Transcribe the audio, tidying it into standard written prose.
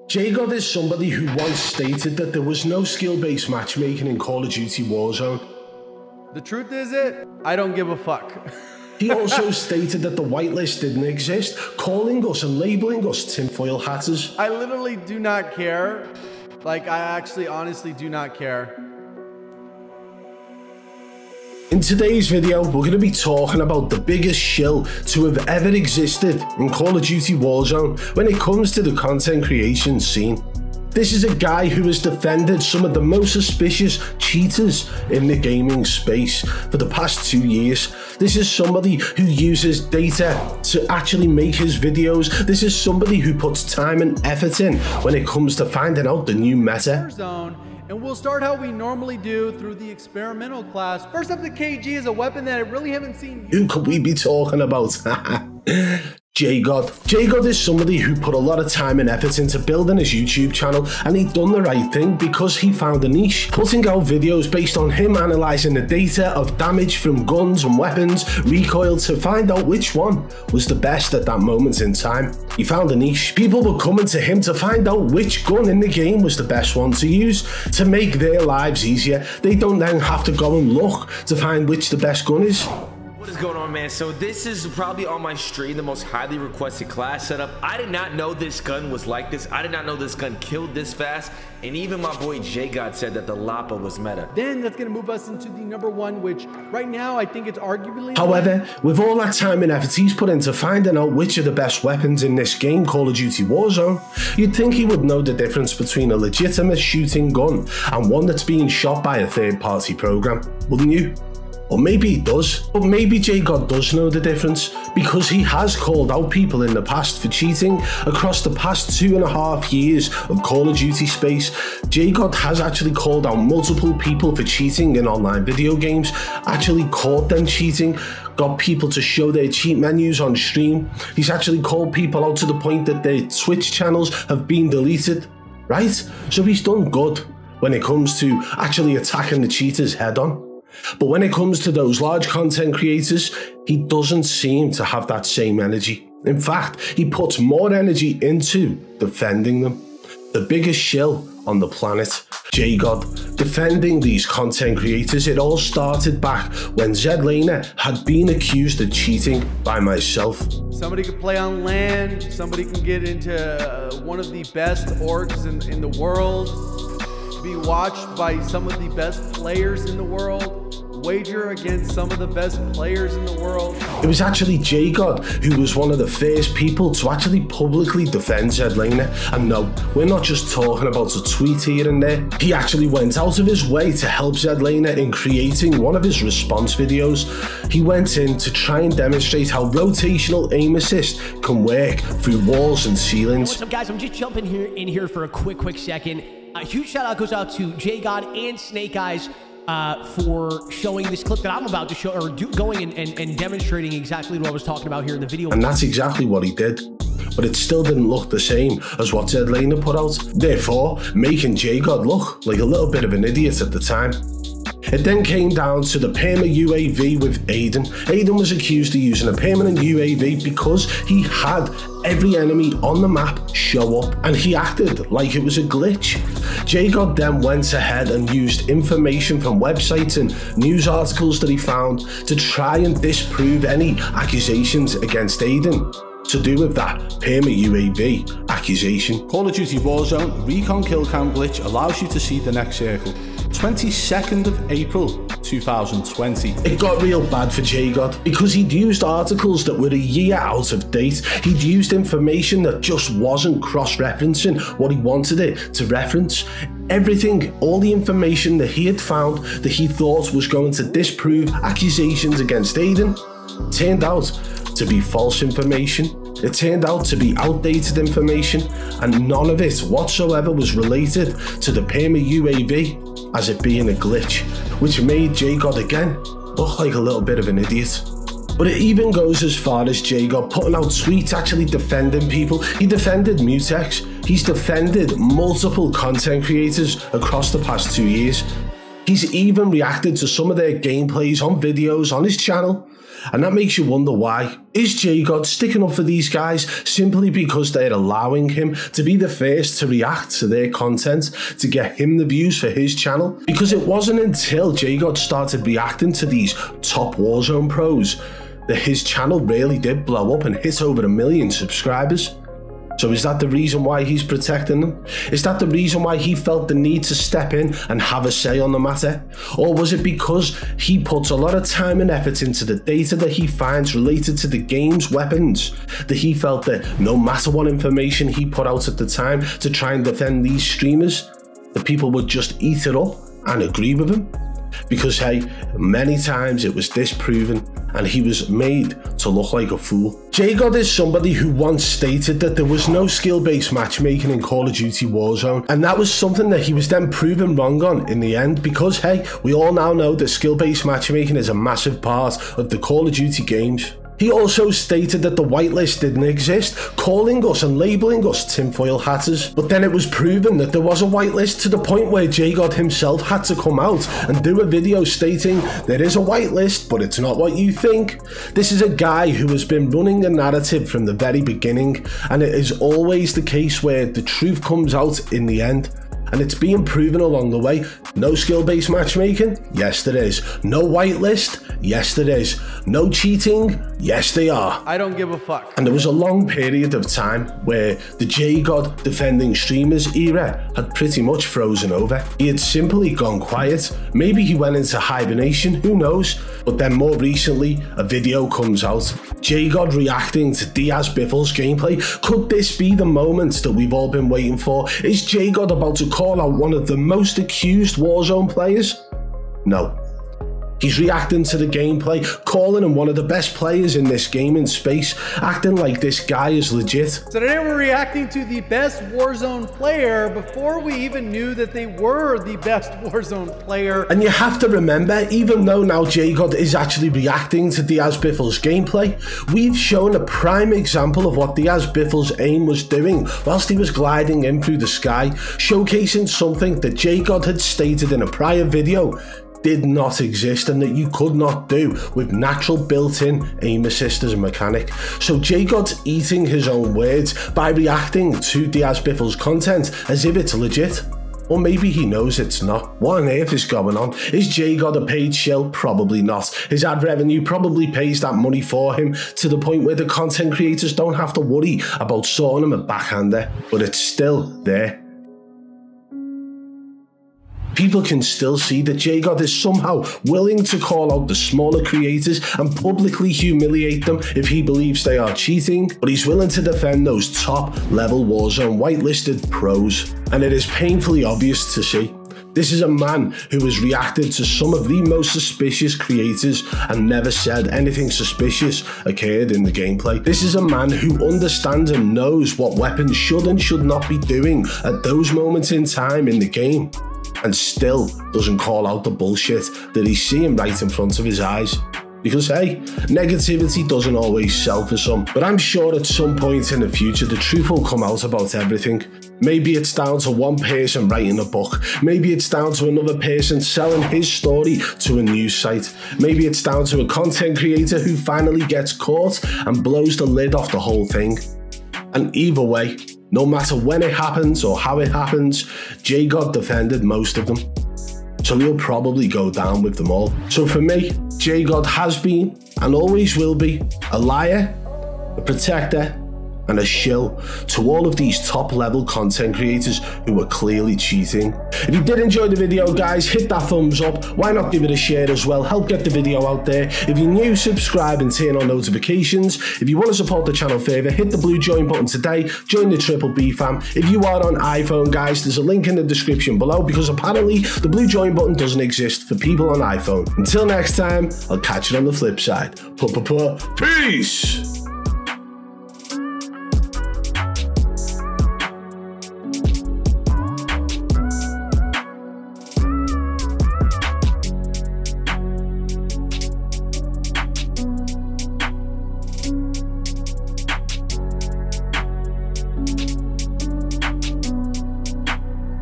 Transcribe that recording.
J-God is somebody who once stated that there was no skill-based matchmaking in Call of Duty Warzone. The truth is I don't give a fuck. He also stated that the whitelist didn't exist, calling us and labeling us tinfoil hatters. I literally do not care. Like, I actually honestly do not care. In today's video, we're going to be talking about the biggest shill to have ever existed in Call of Duty Warzone when it comes to the content creation scene. This is a guy who has defended some of the most suspicious cheaters in the gaming space for the past 2 years. This is somebody who uses data to actually make his videos. This is somebody who puts time and effort in when it comes to finding out the new meta. And we'll start how we normally do through the experimental class. First up, the KG is a weapon that I really haven't seen. Who could we be talking about? J-God. J-God is somebody who put a lot of time and effort into building his YouTube channel, and he'd done the right thing because he found a niche, putting out videos based on him analysing the data of damage from guns and weapons, recoil, to find out which one was the best at that moment in time. He found a niche. People were coming to him to find out which gun in the game was the best one to use to make their lives easier. They don't then have to go and look to find which the best gun is. What is going on, man? So this is probably on my stream the most highly requested class setup. I did not know this gun was like this. I did not know this gun killed this fast. And even my boy J-God said that the Lapa was meta. Then that's going to move us into the #1, which right now I think it's arguably... However, with all that time and effort he's put into finding out which are the best weapons in this game, Call of Duty Warzone, you'd think he would know the difference between a legitimate shooting gun and one that's being shot by a third-party program, wouldn't you? Or maybe he does, but maybe J-God does know the difference because he has called out people in the past for cheating across the past 2.5 years of Call of Duty space. J-God has actually called out multiple people for cheating in online video games, actually caught them cheating, got people to show their cheat menus on stream. He's actually called people out to the point that their Twitch channels have been deleted, right? So he's done good when it comes to actually attacking the cheaters head on. But when it comes to those large content creators, he doesn't seem to have that same energy. In fact, he puts more energy into defending them. The biggest shill on the planet, J-God. Defending these content creators, it all started back when Zedliner had been accused of cheating by myself. Somebody could play on land, somebody can get into one of the best orgs in the world, be watched by some of the best players in the world, wager against some of the best players in the world. It was actually J-God who was one of the first people to actually publicly defend Zedliner. And no, we're not just talking about a tweet here and there. He actually went out of his way to help Zedliner in creating one of his response videos. He went in to try and demonstrate how rotational aim assist can work through walls and ceilings. What's up, guys? I'm just jumping in here for a quick second. A huge shout out goes out to J-God and Snake Eyes for showing this clip that I'm about to show, or going and demonstrating exactly what I was talking about here in the video. And that's exactly what he did. But it still didn't look the same as what Zedliner put out, therefore making J-God look like a little bit of an idiot at the time. It then came down to the perma UAV with Aiden. Aiden was accused of using a permanent UAV because he had every enemy on the map show up, and he acted like it was a glitch. J-God then went ahead and used information from websites and news articles that he found to try and disprove any accusations against Aiden to do with that perma UAV accusation. Call of Duty Warzone Recon Kill Cam glitch allows you to see the next circle. 22nd of April 2020. It got real bad for J-God because he'd used articles that were a year out of date. He'd used information that just wasn't cross-referencing what he wanted it to reference. Everything, all the information that he had found that he thought was going to disprove accusations against Aiden, turned out to be false information. It turned out to be outdated information, and none of it whatsoever was related to the perma UAV as it being a glitch, which made J-God again look like a little bit of an idiot. But it even goes as far as J-God putting out tweets actually defending people. He defended Mutex. He's defended multiple content creators across the past 2 years. He's even reacted to some of their gameplays on videos on his channel And that makes you wonder why. Is J-God sticking up for these guys simply because they're allowing him to be the first to react to their content to get him the views for his channel? Because it wasn't until J-God started reacting to these top Warzone pros that his channel really did blow up and hit over 1 million subscribers. So is that the reason why he's protecting them? Is that the reason why he felt the need to step in and have a say on the matter? Or was it because he puts a lot of time and effort into the data that he finds related to the game's weapons, that he felt that no matter what information he put out at the time to try and defend these streamers, the people would just eat it up and agree with him? Because hey, many times it was disproven and he was made to look like a fool. J-God is somebody who once stated that there was no skill-based matchmaking in Call of Duty Warzone, and that was something that he was then proven wrong on in the end, because hey, we all now know that skill-based matchmaking is a massive part of the Call of Duty games. He also stated that the whitelist didn't exist, calling us and labelling us tinfoil hatters. But then it was proven that there was a whitelist, to the point where J-God himself had to come out and do a video stating there is a whitelist, but it's not what you think. This is a guy who has been running a narrative from the very beginning, and it is always the case where the truth comes out in the end. And it's being proven along the way. No skill-based matchmaking? Yes, there is. No whitelist? Yes, there is. No cheating? Yes, they are. I don't give a fuck. And there was a long period of time where the J-God defending streamers era had pretty much frozen over. He had simply gone quiet. Maybe he went into hibernation, who knows? But then more recently, a video comes out. J-God reacting to Diaz Biffle's gameplay. Could this be the moment that we've all been waiting for? Is J-God about to call out one of the most accused Warzone players? No. He's reacting to the gameplay, calling him one of the best players in this gaming space, acting like this guy is legit. So today we're reacting to the best Warzone player before we even knew that they were the best Warzone player. And you have to remember, even though now J-God is actually reacting to Diaz Biffle's gameplay, we've shown a prime example of what Diaz Biffle's aim was doing whilst he was gliding in through the sky, showcasing something that J-God had stated in a prior video did not exist and that you could not do with natural built-in aim assist as a mechanic. So J-God's eating his own words by reacting to Diaz Biffle's content as if it's legit. Or maybe he knows it's not. What on earth is going on? Is J-God a paid shill? Probably not. His ad revenue probably pays that money for him to the point where the content creators don't have to worry about sorting him a backhander. But it's still there. People can still see that J-God is somehow willing to call out the smaller creators and publicly humiliate them if he believes they are cheating, but he's willing to defend those top-level Warzone whitelisted pros. And it is painfully obvious to see. This is a man who has reacted to some of the most suspicious creators and never said anything suspicious occurred in the gameplay. This is a man who understands and knows what weapons should and should not be doing at those moments in time in the game, and still doesn't call out the bullshit that he's seeing right in front of his eyes. Because hey, negativity doesn't always sell for some, but I'm sure at some point in the future the truth will come out about everything. Maybe it's down to one person writing a book, maybe it's down to another person selling his story to a news site, maybe it's down to a content creator who finally gets caught and blows the lid off the whole thing. And either way, no matter when it happens or how it happens, J-God defended most of them. So he'll probably go down with them all. So for me, J-God has been and always will be a liar, a protector, and a shill to all of these top-level content creators who are clearly cheating. If you did enjoy the video, guys, hit that thumbs up. Why not give it a share as well? Help get the video out there. If you're new, subscribe and turn on notifications. If you want to support the channel further, hit the blue join button today. Join the Triple B fam. If you are on iPhone, guys, there's a link in the description below, because apparently the blue join button doesn't exist for people on iPhone. Until next time, I'll catch you on the flip side. Peace!